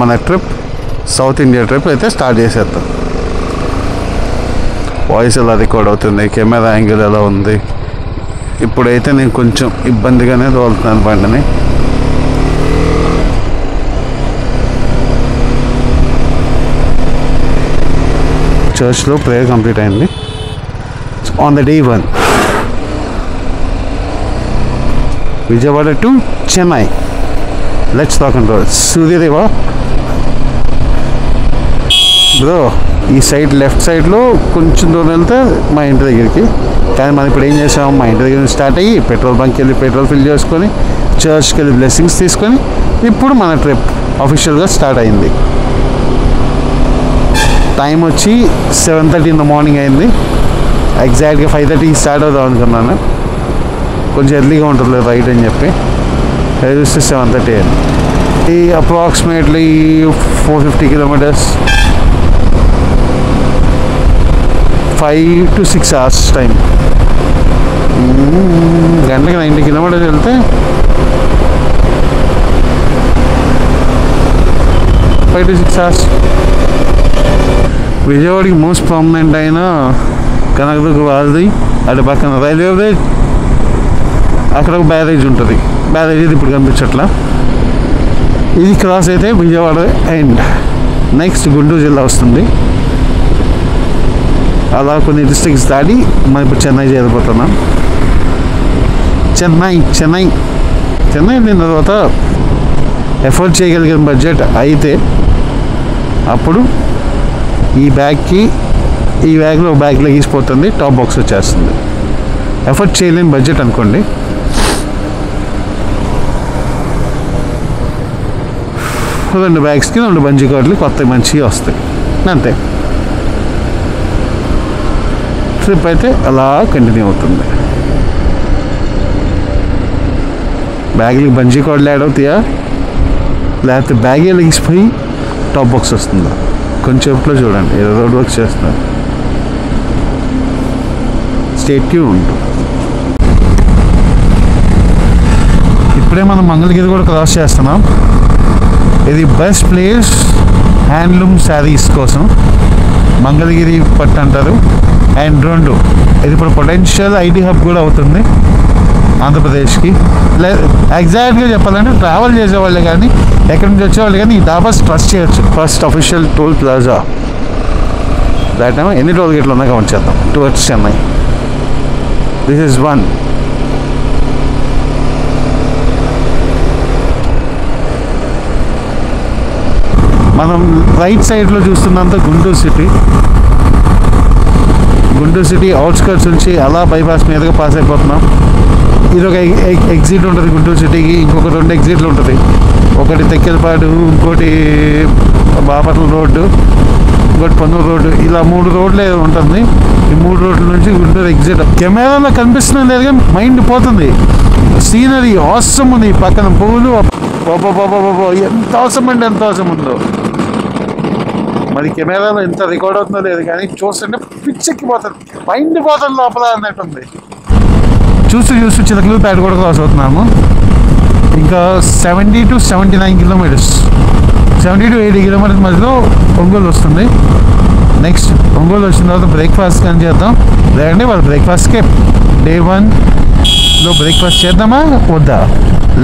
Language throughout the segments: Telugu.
మన ట్రిప్ సౌత్ ఇండియా ట్రిప్ అయితే స్టార్ట్ చేసేద్దాం. వాయిస్ ఎలా రికార్డ్ అవుతుంది, కెమెరా యాంగిల్ ఎలా ఉంది. ఇప్పుడైతే నేను కొంచెం ఇబ్బందిగానే తోలుతున్నాను బండిని. చర్చ్లో ప్రేయర్ కంప్లీట్ అయింది on the day 1. Vijayawada to Chennai. Let's talk about Suryadeva bro. ఈ సైడ్ లెఫ్ట్ సైడ్లో కొంచెం దూరం వెళ్తే మా ఇంటి దగ్గరికి. కానీ మనం ఇప్పుడు ఏం చేసాము, మా ఇంటి దగ్గర స్టార్ట్ అయ్యి పెట్రోల్ బంక్కి వెళ్ళి పెట్రోల్ ఫిల్ చేసుకొని చర్చ్కి వెళ్ళి బ్లెస్సింగ్స్ తీసుకొని ఇప్పుడు మన ట్రిప్ అఫీషియల్గా స్టార్ట్ అయింది. టైం వచ్చి 7:30 ఇన్ ద మార్నింగ్ అయింది. ఎగ్జాక్ట్గా 5:30 స్టార్ట్ అవుదాం అనుకున్నాను. కొంచెం ఎర్లీగా ఉంటుంది రైట్ అని చెప్పి చూస్తే 7:30 అయింది. ఈ approximately 450 kilometres, 5 to 6 hours time. గంటకి 90 కిలోమీటర్స్ వెళ్తే 5 to 6 hours. విజయవాడకి మోస్ట్ ప్రామినెంట్ అయిన కనకదుర్గ వారధి, అటు పక్కన రైల్వే బ్రిడ్జ్, అక్కడ ఒక బ్యారేజ్ ఉంటుంది. బ్యారేజ్ ఇది ఇప్పుడు కనిపించట్లా. ఇది క్రాస్ అయితే విజయవాడ అండ్ నెక్స్ట్ గుంటూరు జిల్లా వస్తుంది. అలా కొన్ని డిస్ట్రిక్ట్స్ దాటి మనం ఇప్పుడు చెన్నై చేరిపోతున్నాం. చెన్నై వెళ్ళిన తర్వాత ఎఫర్ట్ చేయగలిగిన బడ్జెట్ అయితే అప్పుడు ఈ బ్యాగ్లో ఒక బ్యాగ్ లెగిసిపోతుంది, టాప్ బాక్స్ వచ్చేస్తుంది. ఎఫర్ట్ చేయలేని బడ్జెట్ అనుకోండి. రెండు బ్యాగ్స్కి 2 బంజీ కార్డులు కొత్త మంచిగా వస్తాయి, అంతే. ట్రిప్ అయితే అలా కంటిన్యూ అవుతుంది. బ్యాగ్లకి బంజీ కార్డులు యాడ్ అవుతాయా, లేకపోతే బ్యాగే లెగిసిపోయి టాప్ బాక్స్ వస్తుందా? కొంచెంలో చూడండి, ఏదో రోడ్ వర్క్ చేస్తున్నారు. Stay tuned. ఇప్పుడే మనం మంగళగిరి కూడా క్రాస్ చేస్తున్నాం. ఇది బెస్ట్ ప్లేస్ హ్యాండ్లూమ్ శారీస్ కోసం మంగళగిరి పట్టు అంటారు. అండ్ 2 ఇది ఇప్పుడు పొటెన్షియల్ ఐటీ హబ్ కూడా అవుతుంది ఆంధ్రప్రదేశ్కి. ఎగ్జాక్ట్గా చెప్పాలంటే ట్రావెల్ చేసేవాళ్ళే కానీ ఎక్కడి నుంచి వచ్చేవాళ్ళు కానీ ఈ డాబాస్ ట్రస్ట్ చేయొచ్చు. ఫస్ట్ అఫీషియల్ టోల్ ప్లాజా దాట్ టైం ఎన్ని టోల్ గేట్లు ఉన్నా కౌంట్ చేద్దాం. టువర్డ్స్ చెన్నై. This is 1. మనం రైట్ సైడ్లో చూస్తున్నంత గుంటూరు సిటీ అవుట్స్కర్ట్స్ నుంచి అలా బైపాస్ మీదుగా పాస్ అయిపోతున్నాం. ఇది ఒక ఎగ్జిట్ ఉంటుంది గుంటూరు సిటీకి. ఇంకొక 2 ఎగ్జిట్లు ఉంటుంది. ఒకటి తెక్కెలపాడు, ఇంకోటి బాపట్ల రోడ్డు, ఇంకోటి పన్నూరు రోడ్డు. ఇలా 3 రోడ్లు ఉంటుంది. ఈ 3 రోడ్ల నుంచి గుంటూరు ఎగ్జిట్. కెమెరాలో కనిపిస్తున్నా లేదు కానీ మైండ్ పోతుంది. సీనరీ అవసరం ఉంది. పక్కన పువ్వులు ఎంత అవసరం అంటే ఎంత అవసరం ఉందో. మరి కెమెరాలో ఎంత రికార్డ్ అవుతుందో లేదు కానీ చూస్తుంటే పిచ్చెక్కిపోతుంది, మైండ్ పోతుంది లోపల అన్నట్టుంది. చూస్తూ చిలకలూరిపేట కూడా క్రాస్ అవుతున్నాము. ఇంకా 70 to 79 కిలోమీటర్స్, 70 to 80 కిలోమీటర్స్ మధ్యలో ఒంగోలు వస్తుంది. నెక్స్ట్ ఒంగోలు వచ్చిన తర్వాత బ్రేక్ఫాస్ట్ కానీ చేద్దాం. లేదంటే వాళ్ళు బ్రేక్ఫాస్ట్కే డే 1లో బ్రేక్ఫాస్ట్ చేద్దామా వద్దా?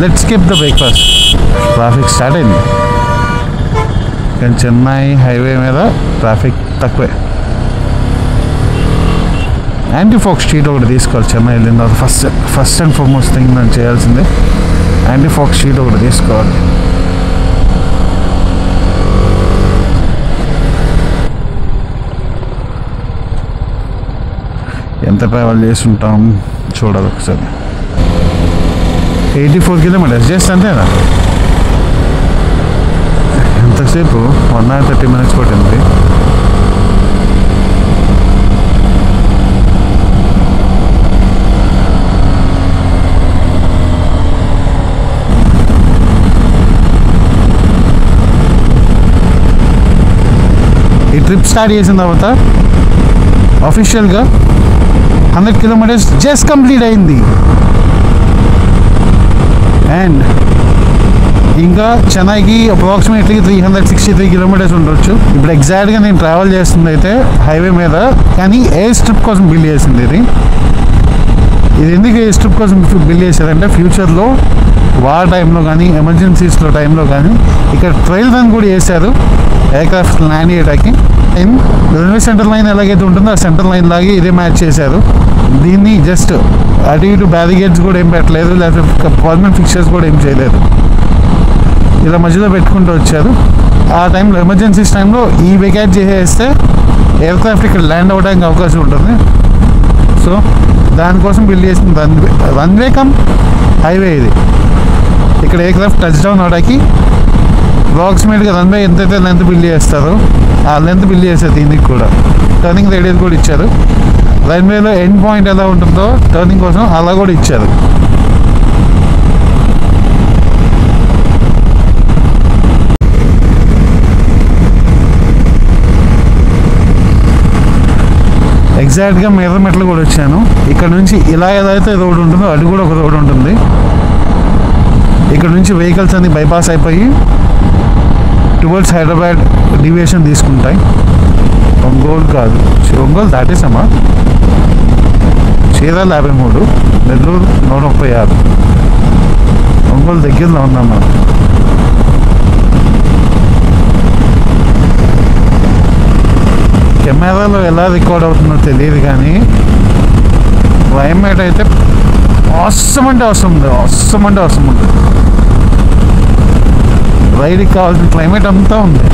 Let's skip the breakfast. Traffic start అయింది కానీ చెన్నై హైవే మీద ట్రాఫిక్ తక్కువే. యాంటీ ఫాక్స్ షీట్ ఒకటి తీసుకోవాలి చెన్నై వెళ్ళిన తర్వాత. ఫస్ట్ అండ్ ఫార్మోస్ట్ థింగ్ నేను చేయాల్సిందే యాంటీ ఫాక్స్ షీట్ ఒకటి తీసుకోవాలి. ఎంత ట్రావెల్ చేసి ఉంటాం చూడాలి ఒకసారి. 84 కిలోమీటర్స్ జస్ట్ అంతేనా? ఎంతసేపు 1 hour 30 minutes పట్టింది. ఈ ట్రిప్ స్టార్ట్ చేసిన తర్వాత ఆఫీషియల్గా 100 కిలోమీటర్స్ జస్ట్ కంప్లీట్ అయింది. అండ్ ఇంకా చెన్నైకి అప్రాక్సిమేట్లీ 363 కిలోమీటర్స్ ఉండొచ్చు. ఇప్పుడు ఎగ్జాక్ట్గా నేను ట్రావెల్ చేస్తుంది అయితే హైవే మీద, కానీ ఎయిర్ స్ట్రిప్ కోసం బిల్ చేసింది ఇది ఎందుకు ఎయిర్ స్ట్రిప్ కోసం బిల్ చేశారంటే ఫ్యూచర్లో వార్ టైంలో కానీ ఎమర్జెన్సీస్లో టైంలో కానీ ఇక్కడ ట్రైల్ రన్ కూడా చేశారు ఎయిర్క్రాఫ్ట్ ల్యాండ్ చేయడానికి. రైల్వే సెంటర్ లైన్ ఎలాగైతే ఉంటుందో ఆ సెంటర్ లైన్ లాగే ఇదే మ్యాచ్ చేశారు. దీన్ని జస్ట్ అటు ఇటు బ్యారిగేడ్స్ కూడా ఏం పెట్టలేదు, లేకపోతే పర్మనెంట్ ఫిక్చర్స్ కూడా ఏం చేయలేదు, ఇలా మధ్యలో పెట్టుకుంటూ వచ్చారు. ఆ టైంలో ఎమర్జెన్సీస్ టైంలో ఈ వెకేట్ చేసేస్తే ఎయిర్క్రాఫ్ట్ ఇక్కడ ల్యాండ్ అవ్వడానికి అవకాశం ఉంటుంది. సో దానికోసం బిల్డ్ చేసిన రన్వే కమ్ హైవే ఇది. ఇక్కడ ఎయిర్క్రాఫ్ట్ టచ్ డౌన్ అవడానికి అప్రాక్సిమేట్గా రన్వే ఎంతైతే లెంత్ బిల్డ్ చేస్తారో ఆ లెంత్ బిల్డ్ చేస్తారు. దీనికి కూడా టర్నింగ్ రేడియస్ కూడా ఇచ్చారు. రన్వేలో ఎండ్ పాయింట్ ఎలా ఉంటుందో టర్నింగ్ కోసం అలా కూడా ఇచ్చారు. ఎగ్జాక్ట్గా మెట్లు కూడా వచ్చాను. ఇక్కడ నుంచి ఇలా ఏదైతే రోడ్ ఉంటుందో అది కూడా ఒక రోడ్ ఉంటుంది. ఇక్కడ నుంచి వెహికల్స్ అన్ని బైపాస్ అయిపోయి టువర్డ్స్ హైదరాబాద్ డివియేషన్ తీసుకుంటాయి. ఒంగోలు కాదు, ఒంగోలు దాటేసామా? చీరాల 53, నెల్లూరు 136, ఒంగోలు దగ్గరలో ఉన్నాం మనం. కెమెరాలో ఎలా రికార్డ్ అవుతుందో తెలియదు కానీ క్లైమేట్ అయితే అవసరం అంటే అవసరం ఉంది. రైడ్కి కావాల్సిన క్లైమేట్ అంతా ఉంది.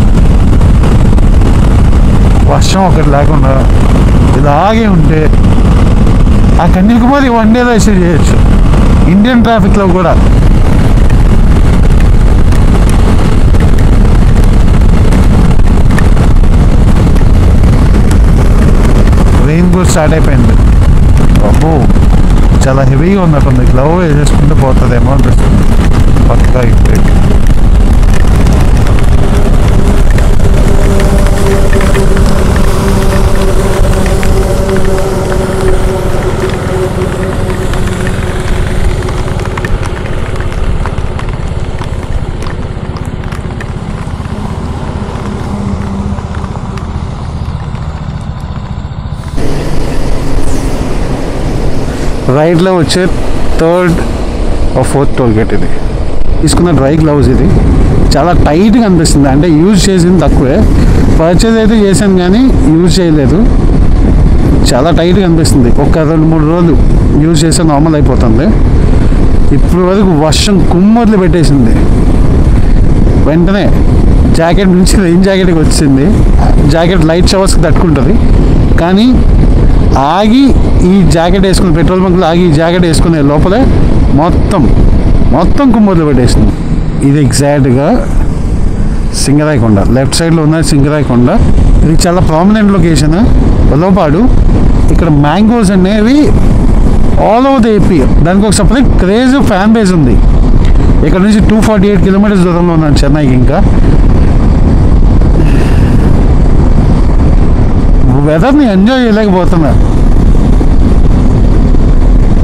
వర్షం ఒకటి లేకుండా ఇలాగే ఉంటే ఆ కన్యాకుమారి వన్ డేలో అచీవ్ చేయొచ్చు. ఇండియన్ ట్రాఫిక్లో కూడా రెయిన్ కూడా స్టార్ట్ అయిపోయింది. అబ్బో చాలా హెవీగా ఉన్నట్టుంది. గ్లవ్ వేసేసుకుంటే పోతుందేమో అనిపిస్తుంది పక్కగా ఇప్పుడే. రైట్లో వచ్చే 3rd or 4th toll gate ఇది. తీసుకున్న డ్రై గ్లౌజ్ ఇది చాలా టైట్గా అనిపిస్తుంది. అంటే యూజ్ చేసింది తక్కువే, పర్చేజ్ అయితే చేశాను కానీ యూజ్ చేయలేదు. చాలా టైట్గా అనిపిస్తుంది. ఒక 2-3 రోజులు యూజ్ చేస్తే నార్మల్ అయిపోతుంది. ఇప్పుడు వరకు వర్షం కుమ్మర్లు పెట్టేసింది. వెంటనే జాకెట్ నుంచి రెయిన్ జాకెట్కి వచ్చింది. జాకెట్ లైట్ షవర్స్కి తట్టుకుంటుంది కానీ ఆగి ఈ జాకెట్ వేసుకుని పెట్రోల్ బంక్లో ఆగి ఈ జాకెట్ వేసుకునే లోపలే మొత్తం కుమ్మర్లు పెట్టేసింది. ఇది ఎగ్జాక్ట్గా సింగరాయకొండ, లెఫ్ట్ సైడ్లో ఉన్న సింగరాయకొండ. ఇది చాలా ప్రామినెంట్ లొకేషన్. వల్లపాడు ఇక్కడ మ్యాంగోస్ అనేవి ఆల్ ఓవర్ ద ఏపీ. దానికి ఒక సపరేట్ క్రేజ్ ఫ్యాన్ బేస్ ఉంది. ఇక్కడ నుంచి 248 కిలోమీటర్స్ దూరంలో ఉన్నాను చెన్నైకి. ఇంకా వెదర్ని ఎంజాయ్ చేయలేకపోతున్నా.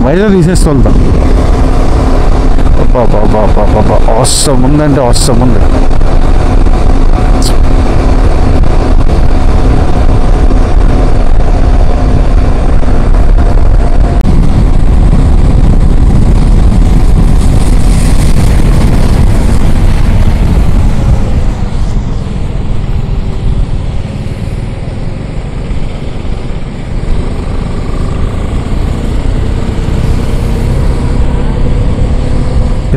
వైజాగ్ తీసేస్తూ వెళ్తాం. అవసరం ఉందంటే అవసరం ఉంది.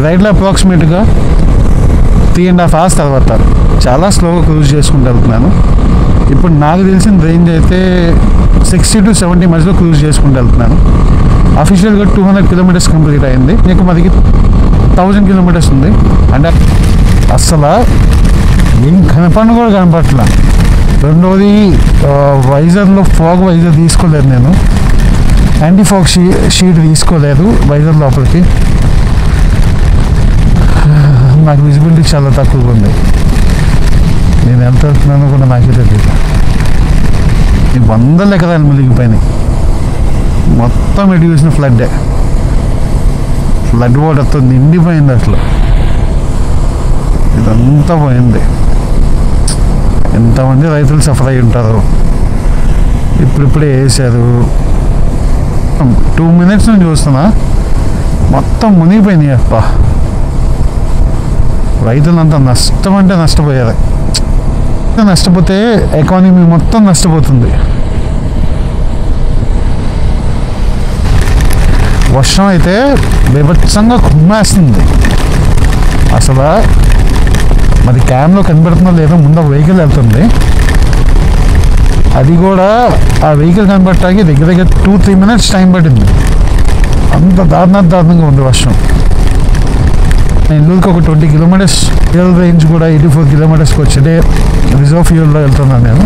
రైడ్లో అప్రాక్సిమేట్గా 3.5 hours తర్వాత చాలా స్లోగా క్రూజ్ చేసుకుంటూ వెళ్తున్నాను. ఇప్పుడు నాకు తెలిసిన రేంజ్ అయితే 60 to 70 మధ్యలో క్రూజ్ చేసుకుంటూ వెళ్తున్నాను. అఫీషియల్గా 200 కిలోమీటర్స్ కంప్లీట్ అయింది. నీకు మనకి 1000 కిలోమీటర్స్ ఉంది. అంటే అస్సలు ఏం కనపట్ల. రెండోది వైజర్లో ఫాగ్ వైజర్ తీసుకోలేదు నేను. యాంటీ ఫాగ్ షీట్ తీసుకోలేదు వైజర్ లోపలికి. నాకు విజిబిలిటీ చాలా తక్కువగా ఉంది. నేను ఎంత వెళ్తున్నానో కూడా నాకే తెలియదు. ఈ 100 ఎకరాలు మునిగిపోయినాయి. మొత్తం ఎటు చూసిన ఫ్లడ్ వాటర్తో నిండిపోయింది. అసలు ఇదంతా పోయింది. ఎంతమంది రైతులు సఫర్ అయి ఉంటారు. ఇప్పుడిప్పుడే వేసారు. 2 minutes నుంచి చూస్తున్నా, మొత్తం మునిగిపోయినాయి అప్ప. రైతులంతా నష్టం అంటే నష్టపోయారు. నష్టపోతే ఎకానమీ మొత్తం నష్టపోతుంది. వర్షం అయితే బీభత్సంగా కుమ్మేస్తుంది. అసలు మరి క్యామ్లో కనబడుతుందో లేదో ముందు ఒక వెహికల్ వెళ్తుంది. అది కూడా ఆ వెహికల్ కనబడటానికి దగ్గర 2-3 minutes టైం పట్టింది. అంత దారుణంగా ఉంది వర్షం. నెల్లూరుకి ఒక 20 kilometers ఫ్యూయల్ రేంజ్ కూడా 84 kilometersకి వచ్చేదే రిజర్వ్ ఫ్యూయల్లో వెళ్తున్నాను నేను.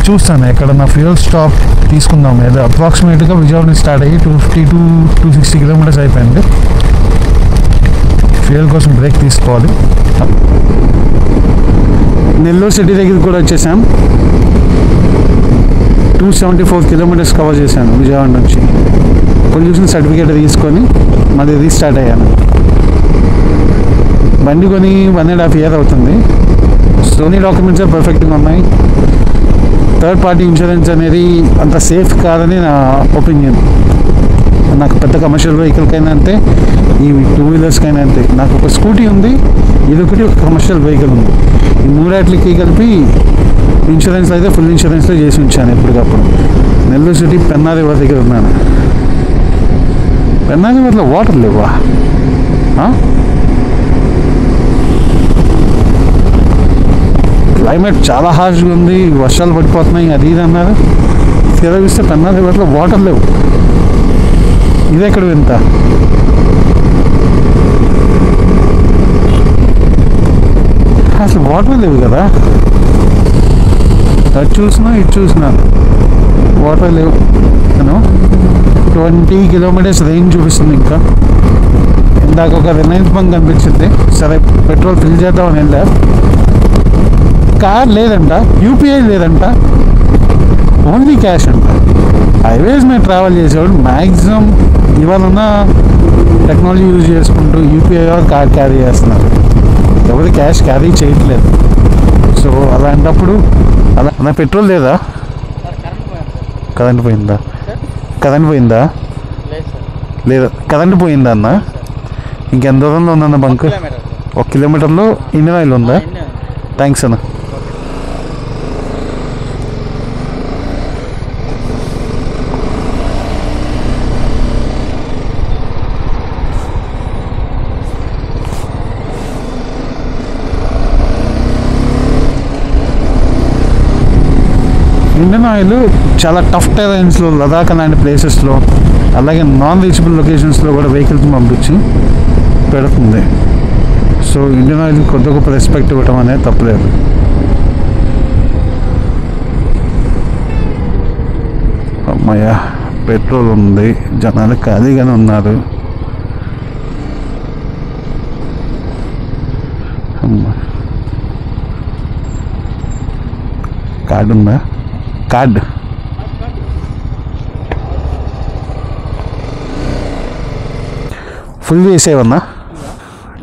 చూస్తాను ఎక్కడన్నా ఫ్యూయల్ స్టాప్ తీసుకుందాం. ఏదో అప్రాక్సిమేట్గా విజయవాడ నుంచి స్టార్ట్ అయ్యి 250-260 kilometers అయిపోయింది. ఫ్యూయల్ కోసం బ్రేక్ తీసుకోవాలి. నెల్లూరు సిటీ దగ్గరికి కూడా వచ్చేసాం. 274 kilometers కవర్ చేశాను విజయవాడ నుంచి. పొల్యూషన్ సర్టిఫికేట్ తీసుకొని మళ్ళీ రీస్టార్ట్ అయ్యాను. బండి కొని 1.5 years అవుతుంది. సోనీ డాక్యుమెంట్స్ పర్ఫెక్ట్గా ఉన్నాయి. థర్డ్ పార్టీ ఇన్సూరెన్స్ అనేది అంత సేఫ్ కాదని నా ఒపీనియన్. నాకు పెద్ద కమర్షియల్ వెహికల్కైనా అంతే, ఈ 2 wheelersకైనా అంతే. నాకు ఒక స్కూటీ ఉంది, ఇదొకటి ఒక కమర్షియల్ వెహికల్ ఉంది. ఈ మూడాట్లకి కలిపి ఇన్సూరెన్స్ అయితే ఫుల్ ఇన్సూరెన్స్లో చేసి ఉంచాను ఎప్పటికప్పుడు. నెల్లూరు సిటీ పెన్నా రివర్ దగ్గర ఉన్నాను. పెన్నా రివర్లో వాటర్ లేవా? క్లైమేట్ చాలా హార్ష్గా ఉంది, వర్షాలు పడిపోతున్నాయి, అది ఇది అన్నారు. తిరగిస్తే పెన్నా రివర్లో వాటర్ లేవు. ఇది ఎక్కడ వింత? అసలు వాటర్ లేవు కదా. అది చూసినా ఇది చూసినా వాటర్ లేవు. 20 kilometers రేంజ్ చూపిస్తుంది. ఇంకా ఇందాక ఒక రిలయన్స్ బంక్ కనిపించింది. సరే పెట్రోల్ ఫిల్ చేద్దామని వెళ్ళా. కార్ లేదంట, యూపీఐ లేదంట, ఓన్లీ క్యాష్ అంట. హైవేస్ మీద ట్రావెల్ చేసేవాడు మ్యాక్సిమం ఇవాళ టెక్నాలజీ యూజ్ చేసుకుంటూ యూపీఐ కార్ క్యారీ చేస్తున్నారు. ఎవరు క్యాష్ క్యారీ చేయట్లేదు. సో అలాంటప్పుడు అలా పెట్రోల్ లేదా? కరెంట్ పోయిందా? లేదా కరెంట్ పోయిందా అన్న? ఇంకెంత దూరంలో ఉందన్న బంక్? 1 kilometerలో ఇండియన్ ఆయిల్ ఉందా? థ్యాంక్స్ అన్న. ఇండియన్ ఆయిల్ చాలా టఫ్ టెరైన్స్లో, లదాఖ్ అలాంటి ప్లేసెస్లో, అలాగే నాన్ రీచబుల్ లొకేషన్స్లో కూడా వెహికల్స్ పంపించి పెడుతుంది. సో ఇండియన్ ఆయిల్ కొద్ది గొప్ప రెస్పెక్ట్ ఇవ్వటం అనేది తప్పలేదు. అమ్మయ్య పెట్రోల్ ఉంది, జనాలు ఖాళీగానే ఉన్నారు. కార్డు ఉందా? Card full వేసేవన్నా.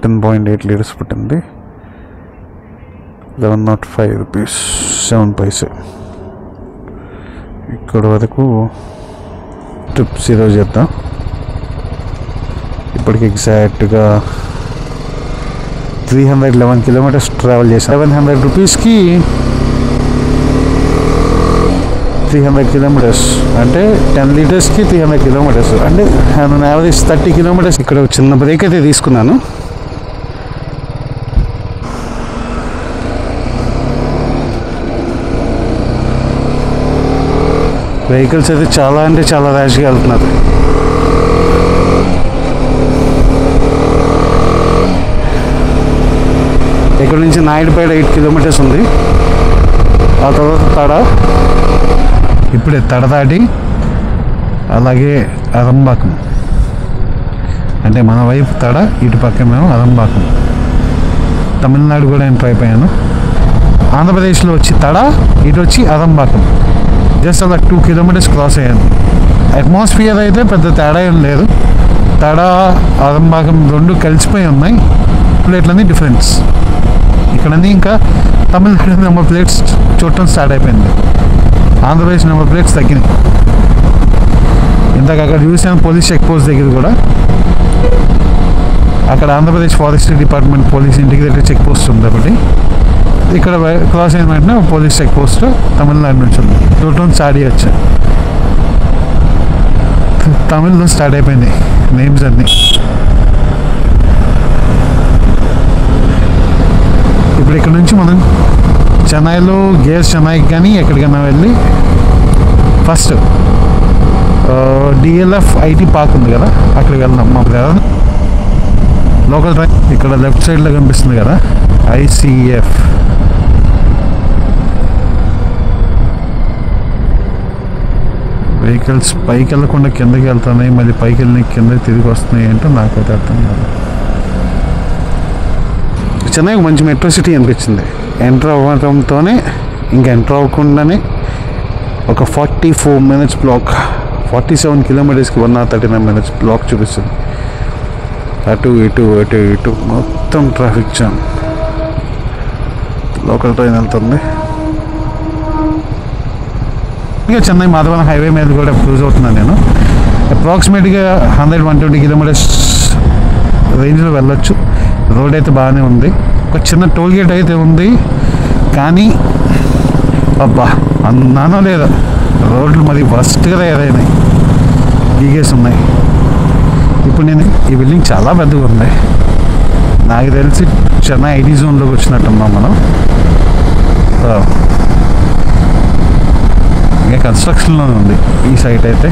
10.8 liters పుట్టింది. 1105 rupees 7 paise. ఇక్కడ వరకు ట్రిప్ 0 చేద్దాం. ఇప్పటికి ఎగ్జాక్ట్గా 311 kilometers ట్రావెల్ చేసాం. 700 rupeesకి 300 kilometers అంటే 10 litersకి 300 kilometers అంటే యావరేజ్ 30 kilometers. ఇక్కడ చిన్న బ్రేక్ అయితే తీసుకున్నాను. వెహికల్స్ అయితే చాలా అంటే చాలా ర్యాష్గా వెళ్తున్నారు. ఇక్కడ నుంచి నాయుడుపేట 8 kilometers ఉంది. ఆ తర్వాత తడ, ఇప్పుడే తడ దాటి అలాగే అరంబాకం, అంటే మన వైపు తడ, ఇటు పక్క మేము అరంబాకం. తమిళనాడు కూడా ఎంటర్ అయిపోయాను. ఆంధ్రప్రదేశ్లో వచ్చి తడ, ఇటు వచ్చి అరంబాకం. జస్ట్ అలా 2 kilometers క్రాస్ అయ్యాను. అట్మాస్ఫియర్ అయితే పెద్ద తేడా ఏం లేదు. తడ అరంబాకం రెండు కలిసిపోయి ఉన్నాయి. ప్లేట్లన్నీ డిఫరెన్స్. ఇక్కడన్నీ ఇంకా తమిళనాడు నెంబర్ ప్లేట్స్ చూడటం స్టార్ట్ అయిపోయింది. ఆంధ్రప్రదేశ్ నెంబర్ ప్లేట్స్ తగ్గినాయి. ఇందాక అక్కడ చూసాను పోలీస్ చెక్ పోస్ట్ దగ్గర కూడా, అక్కడ Andhra Pradesh forestry department police integrated check post ఉంది ఒకటి. ఇక్కడ క్రాస్ అయిన వెంటనే పోలీస్ చెక్ పోస్ట్ తమిళనాడు నుంచి ఉంది. చూడటం స్టార్ట్ చేయొచ్చు. తమిళ్లో స్టార్ట్ అయిపోయింది నేమ్స్ అన్నీ. ఇప్పుడు ఇక్కడ నుంచి మనం చెన్నైలో గేర్స్ చెన్నైకి కానీ ఎక్కడికైనా వెళ్ళి ఫస్ట్ డిఎల్ఎఫ్ ఐటీ పార్క్ ఉంది కదా, అక్కడికి వెళ్దాం. మా లోకల్ ట్రైన్ ఇక్కడ లెఫ్ట్ సైడ్లో కనిపిస్తుంది కదా, ఐసిఎఫ్. వెహికల్స్ పైకి వెళ్ళకుండా కిందకి వెళ్తున్నాయి, మళ్ళీ పైకి వెళ్ళి కిందకి తిరిగి వస్తున్నాయి అంటే నాకైతే అర్థం కాదు. చెన్నై మంచి మెట్రో సిటీ అనిపించింది. ఎంటర్ అవ్వడంతోనే ఇంకా ఎంటర్ అవ్వకుండానే ఒక 44 minutes block, 47 kilometers 139 minutes block చూపిస్తుంది. అటు ఇటు మొత్తం ట్రాఫిక్ జామ్. లోకల్ ట్రైన్ వెళ్తుంది. ఇంకా చెన్నై మాధవన్ హైవే మీద కూడా క్రూజ్ అవుతున్నాను నేను. అప్రాక్సిమేట్గా 100-120 kilometers రేంజ్లో వెళ్ళొచ్చు. రోడ్ అయితే బాగానే ఉంది. ఒక చిన్న టోల్ గేట్ అయితే ఉంది, కానీ అబ్బా అన్నానో లేదా, రోడ్లు మరి వర్స్ట్గా తయారైనాయి, గీగేసి ఉన్నాయి. ఇప్పుడు నేను ఈ బిల్డింగ్ చాలా పెద్దగా ఉంది. నాకు తెలిసి చెన్నై ఐటీ జోన్లోకి వచ్చినట్టున్నాం మనం. ఇంకా కన్స్ట్రక్షన్లోనే ఉంది ఈ సైట్ అయితే.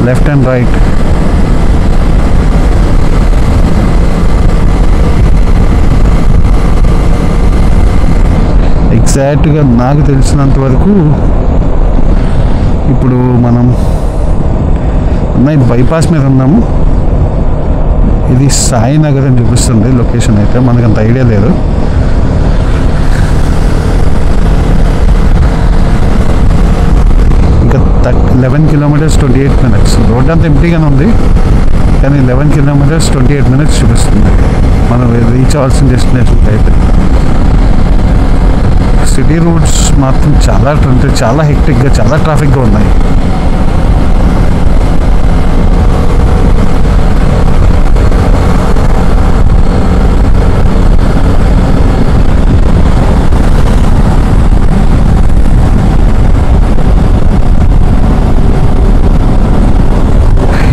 లెఫ్ట్ అండ్ రైట్ ఎగ్జాక్ట్గా నాకు తెలిసినంత వరకు ఇప్పుడు మనం బైపాస్ మీద ఉన్నాము. ఇది సాయినగర్ అని చూపిస్తుంది లొకేషన్ అయితే, మనకు అంత ఐడియా లేదు. ఇంకా 11 kilometers 28 minutes. రోడ్ అంతా ఎంప్టీగానే ఉంది, కానీ 11 kilometers 28 minutes చూపిస్తుంది మనం రీచ్ అవ్వాల్సిన డెస్టినేషన్ అయితే. సిటీ రోడ్స్ మాత్రం చాలా హెక్టిక్గా, చాలా ట్రాఫిక్గా ఉన్నాయి.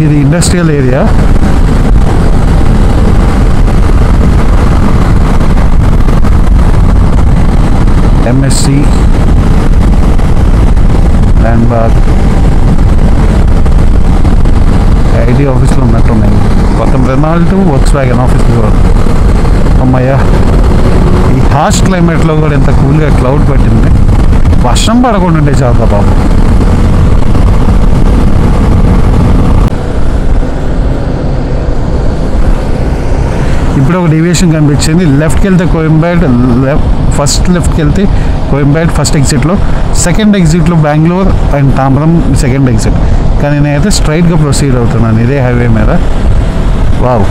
ఇది ఇండస్ట్రియల్ ఏరియా. ఎంఎస్సి, ల్యాండ్బార్గ్, ఐటీ ఆఫీసులు ఉన్నట్టున్నాయి. కొత్త రెనాల్ట్, వోక్స్వ్యాగన్ ఆఫీసులు కూడా. అమ్మయ్య, ఈ హార్ష్ క్లైమేట్లో కూడా ఎంత కూల్గా క్లౌడ్ పట్టింది. వర్షం పడకుండా ఉండే చాలా బాబు. ఇప్పుడు ఒక డీవియేషన్ కనిపించింది. లెఫ్ట్కి వెళ్తే కోయంబేడ్, ఫస్ట్ లెఫ్ట్కి వెళ్తే కోయంబేడ్ ఫస్ట్ ఎగ్జిట్లో, సెకండ్ ఎగ్జిట్లో Bengaluru and Tambaram second exit. కానీ నేనైతే స్ట్రైట్గా ప్రొసీడ్ అవుతున్నాను ఇదే హైవే మీద. వావ్,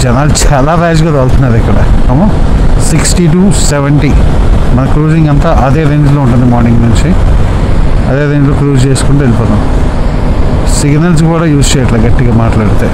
జనాలు చాలా ర్యాష్గా తోలుతున్నారు ఇక్కడ. 60 to 70 మన క్రూజింగ్ అంతా అదే రేంజ్లో ఉంటుంది. మార్నింగ్ నుంచి అదే రేంజ్లో క్రూజ్ చేసుకుంటూ వెళ్ళిపోతాం. సిగ్నల్స్ కూడా యూజ్ చేయట్లేదు గట్టిగా మాట్లాడితే.